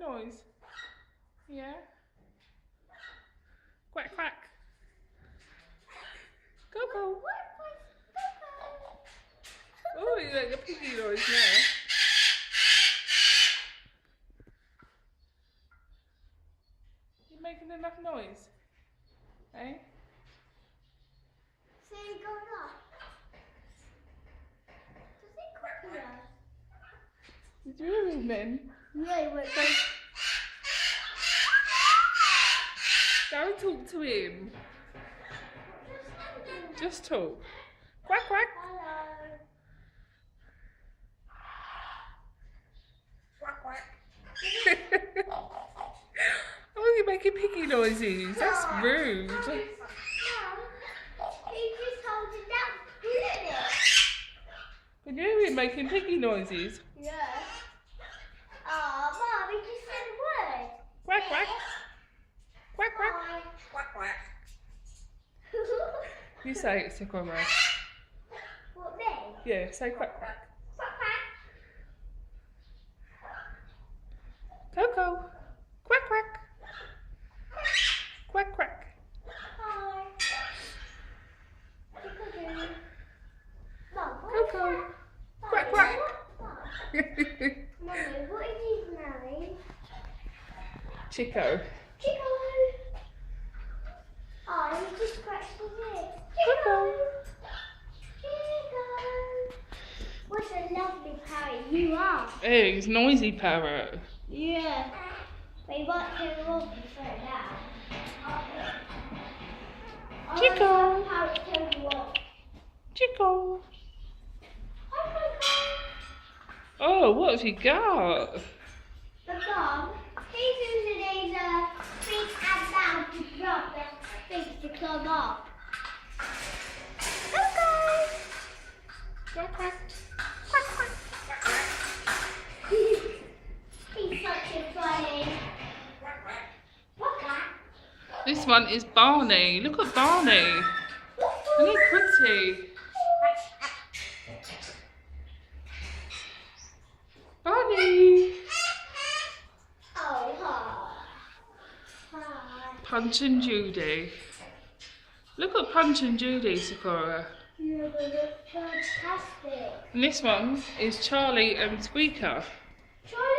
noise? Yeah? Quack, quack. Go, go. Oh, you make a piggy noise now. You making enough noise? Eh? See it going up. Does it copy us? Did you hear him then? Yeah, it went like... Go and talk to him. Just talk. Quack, quack. Hello. Quack, quack. Oh, you're making piggy noises. That's rude. Mum, he just told it down, didn't it? Can you hear him making piggy noises? Yeah. Oh, Mum, he just said a word. Quack, quack. Quack, quack. Bye. Quack, quack. You say it, Sakura. What, me? Yeah, say quack, quack. Quack, quack. Coco. Quack, quack. Quack, quack. Hi. Chickadoo. Mum, what Coco. is that? Quack, quack. Mummy, what is his name? Chico. Chico. Oh, he just scratched his ear. Coco. Chico. What a lovely parrot you are. Hey, he's noisy parrot. Yeah. But you might turn it off and throw it down. Chico. Parrot turn you off. Chico. Hi, Coco. Oh, what have you got? The dog, he's using his feet and mouth to drop the things to come up. Okay. Quack, quack. Quack, quack. He's such a funny. Quack, quack. This one is Barney. Look at Barney. Isn't he pretty? Barney. Oh, hi. Hi. Punch and Judy. Look at Punch and Judy, Sakura. You look fantastic. And this one is Charlie and Squeaker. Charlie